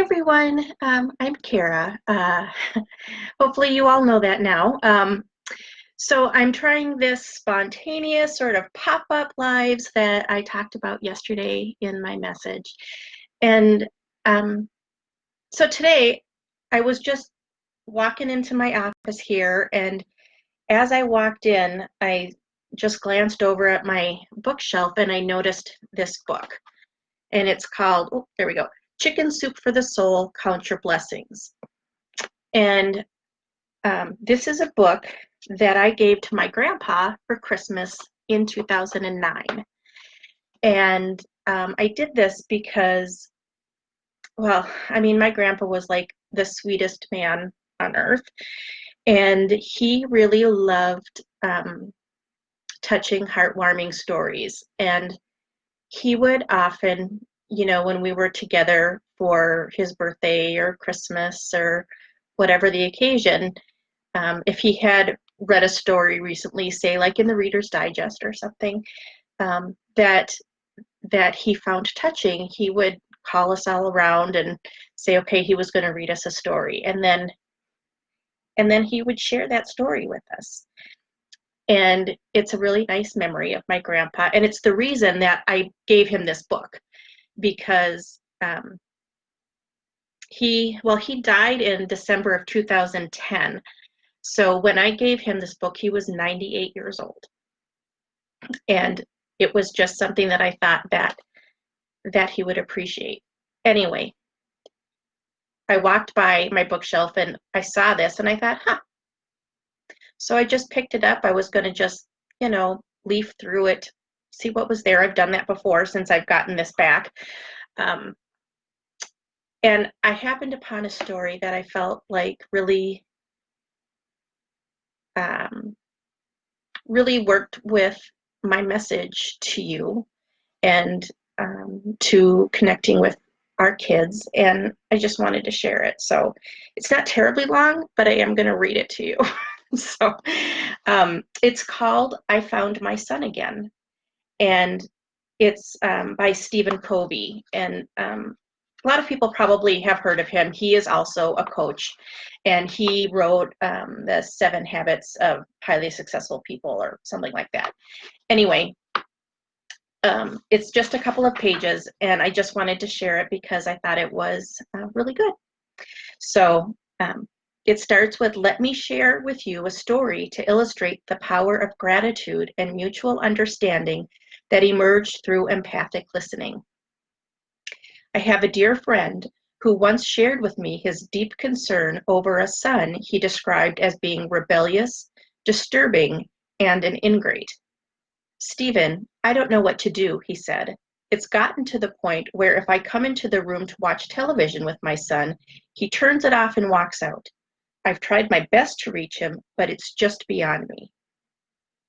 everyone. I'm Kara. Hopefully you all know that now. So I'm trying this spontaneous sort of pop-up lives that I talked about yesterday in my message. And um, so today I was just walking into my office here, and as I walked in, I just glanced over at my bookshelf and I noticed this book. And it's called, oh, there we go, Chicken Soup for the Soul, Count Your Blessings. And this is a book that I gave to my grandpa for Christmas in 2009. And I did this because, well, I mean, my grandpa was like the sweetest man on earth. And he really loved touching, heartwarming stories. And he would often, when we were together for his birthday or Christmas or whatever the occasion, if he had read a story recently, say like in the Reader's Digest or something, that he found touching, he would call us all around and say, okay, he was going to read us a story, and then he would share that story with us. And it's a really nice memory of my grandpa. And it's the reason that I gave him this book, because he died in December of 2010. So when I gave him this book, he was 98 years old. And it was just something that I thought that he would appreciate. Anyway, I walked by my bookshelf and I saw this and I thought, So I just picked it up. I was going to just, leaf through it, see what was there. I've done that before since I've gotten this back. And I happened upon a story that I felt like really, really worked with my message to you and to connecting with our kids. And I just wanted to share it. So it's not terribly long, but I am going to read it to you. So it's called I Found My Son Again, and it's by Stephen Covey. And a lot of people probably have heard of him. He is also a coach, and he wrote the 7 Habits of Highly Successful People or something like that. Anyway, it's just a couple of pages, and I just wanted to share it because I thought it was really good. So it starts with, let me share with you a story to illustrate the power of gratitude and mutual understanding that emerged through empathic listening. I have a dear friend who once shared with me his deep concern over a son he described as being rebellious, disturbing, and an ingrate. Stephen, I don't know what to do, he said. It's gotten to the point where if I come into the room to watch television with my son, he turns it off and walks out. I've tried my best to reach him, but it's just beyond me.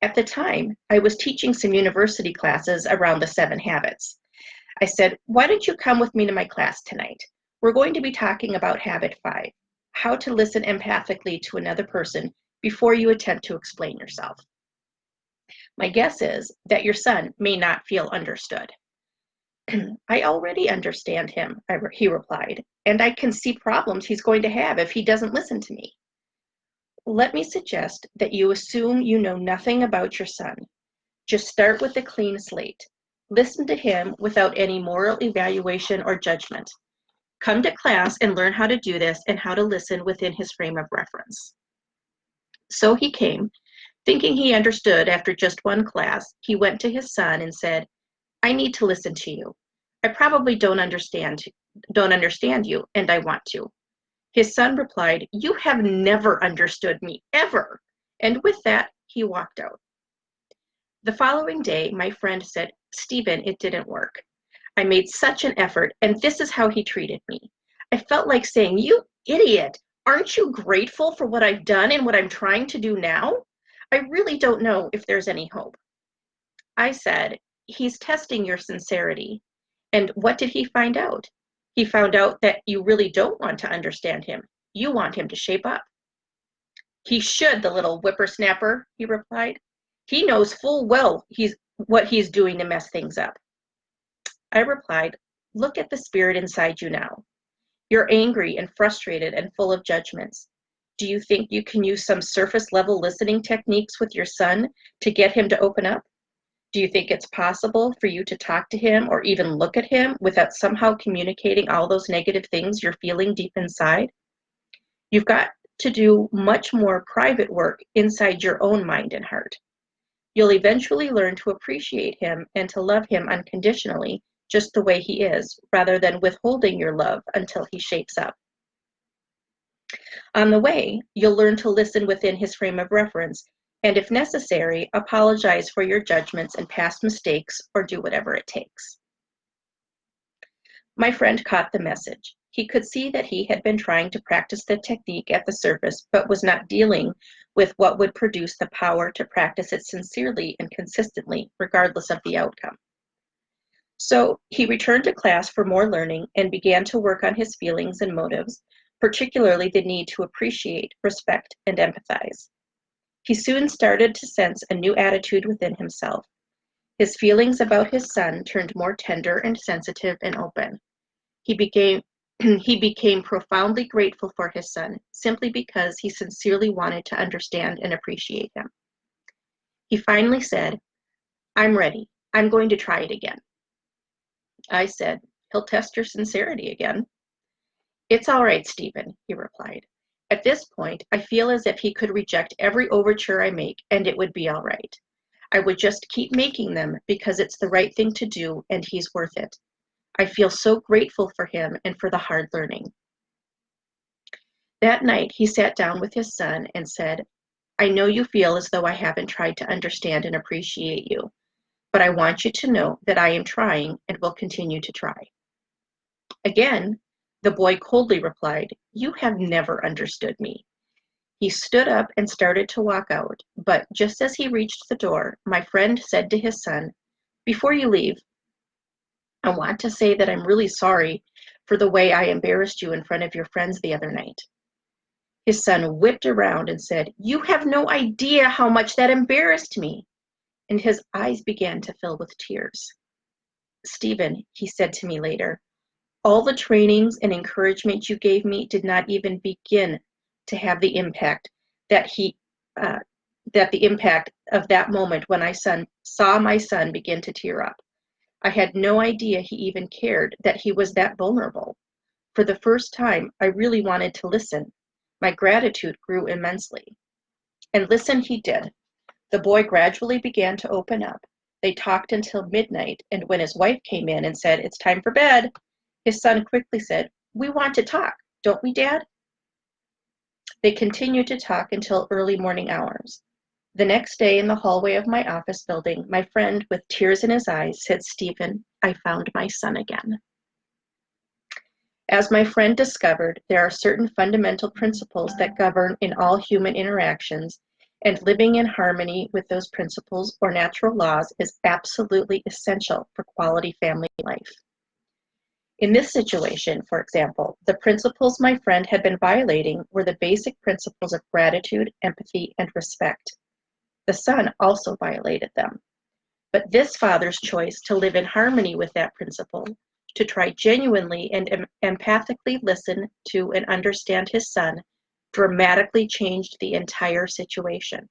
At the time, I was teaching some university classes around the 7 habits. I said, why don't you come with me to my class tonight? We're going to be talking about habit 5, how to listen empathically to another person before you attempt to explain yourself. My guess is that your son may not feel understood. I already understand him, he replied, and I can see problems he's going to have if he doesn't listen to me. Let me suggest that you assume you know nothing about your son. Just start with a clean slate. Listen to him without any moral evaluation or judgment. Come to class and learn how to do this and how to listen within his frame of reference. So he came, thinking he understood after just one class. He went to his son and said, I need to listen to you. I probably don't understand you, and I want to. His son replied, you have never understood me, ever. And with that, he walked out. The following day, my friend said, Stephen, it didn't work. I made such an effort, and this is how he treated me. I felt like saying, you idiot, aren't you grateful for what I've done and what I'm trying to do now? I really don't know if there's any hope. I said, he's testing your sincerity. And what did he find out? He found out that you really don't want to understand him. You want him to shape up. He should, the little whippersnapper, he replied. He knows full well what he's doing to mess things up. I replied, look at the spirit inside you now. You're angry and frustrated and full of judgments. Do you think you can use some surface level listening techniques with your son to get him to open up? Do you think it's possible for you to talk to him or even look at him without somehow communicating all those negative things you're feeling deep inside? You've got to do much more private work inside your own mind and heart. You'll eventually learn to appreciate him and to love him unconditionally, just the way he is, rather than withholding your love until he shapes up. On the way, you'll learn to listen within his frame of reference, and if necessary, apologize for your judgments and past mistakes, or do whatever it takes. My friend caught the message. He could see that he had been trying to practice the technique at the surface, but was not dealing with what would produce the power to practice it sincerely and consistently, regardless of the outcome. So he returned to class for more learning and began to work on his feelings and motives, particularly the need to appreciate, respect, and empathize. He soon started to sense a new attitude within himself. His feelings about his son turned more tender and sensitive and open. He became profoundly grateful for his son simply because he sincerely wanted to understand and appreciate him. He finally said, "I'm ready. I'm going to try it again." I said, "He'll test your sincerity again." "It's all right, Stephen," he replied. "At this point, I feel as if he could reject every overture I make and it would be all right. I would just keep making them because it's the right thing to do and he's worth it. I feel so grateful for him and for the hard learning." That night, he sat down with his son and said, "I know you feel as though I haven't tried to understand and appreciate you, but I want you to know that I am trying and will continue to try." Again, the boy coldly replied, "You have never understood me." He stood up and started to walk out, but just as he reached the door, my friend said to his son, "Before you leave, I want to say that I'm really sorry for the way I embarrassed you in front of your friends the other night." His son whipped around and said, "You have no idea how much that embarrassed me." And his eyes began to fill with tears. "Stephen," he said to me later, "all the trainings and encouragement you gave me did not even begin to have the impact that uh, the impact of that moment when I saw my son begin to tear up. I had no idea he even cared that he was that vulnerable. For the first time, I really wanted to listen. My gratitude grew immensely." And listen he did. The boy gradually began to open up. They talked until midnight, and when his wife came in and said, "It's time for bed," his son quickly said, "We want to talk, don't we, Dad?" They continued to talk until early morning hours. The next day in the hallway of my office building, my friend, with tears in his eyes, said, "Stephen, I found my son again." As my friend discovered, there are certain fundamental principles that govern in all human interactions, and living in harmony with those principles or natural laws is absolutely essential for quality family life. In this situation, for example, the principles my friend had been violating were the basic principles of gratitude, empathy, and respect. The son also violated them. But this father's choice to live in harmony with that principle, to try genuinely and empathically listen to and understand his son, dramatically changed the entire situation.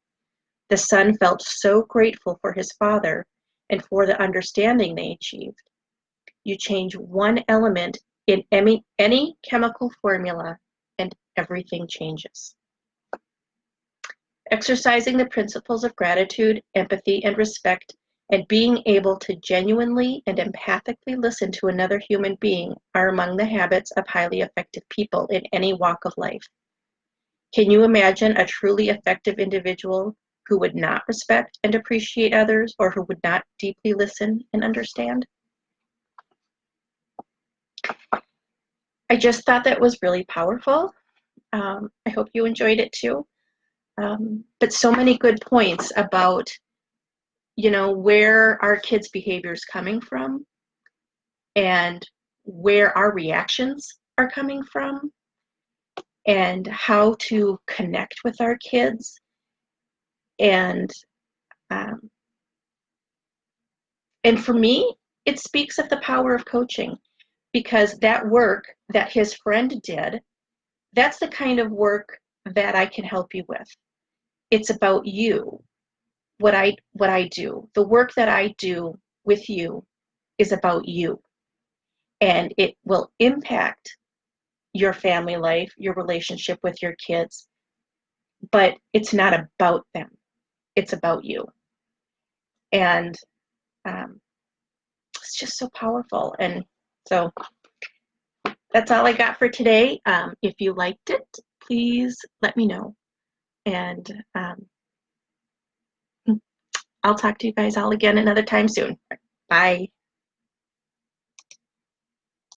The son felt so grateful for his father and for the understanding they achieved. You change one element in any chemical formula and everything changes. Exercising the principles of gratitude, empathy, and respect, and being able to genuinely and empathically listen to another human being are among the habits of highly effective people in any walk of life. Can you imagine a truly effective individual who would not respect and appreciate others, or who would not deeply listen and understand? I just thought that was really powerful. I hope you enjoyed it too. But so many good points about, where our kids' behavior is coming from and where our reactions are coming from and how to connect with our kids. And and for me, it speaks of the power of coaching. because that work that his friend did, that's the kind of work that I can help you with. It's about you. What I do, the work that I do with you is about you, and it will impact your family life, your relationship with your kids, but it's not about them. It's about you. And it's just so powerful. And so that's all I got for today. If you liked it, please let me know. And I'll talk to you guys all again another time soon. Bye.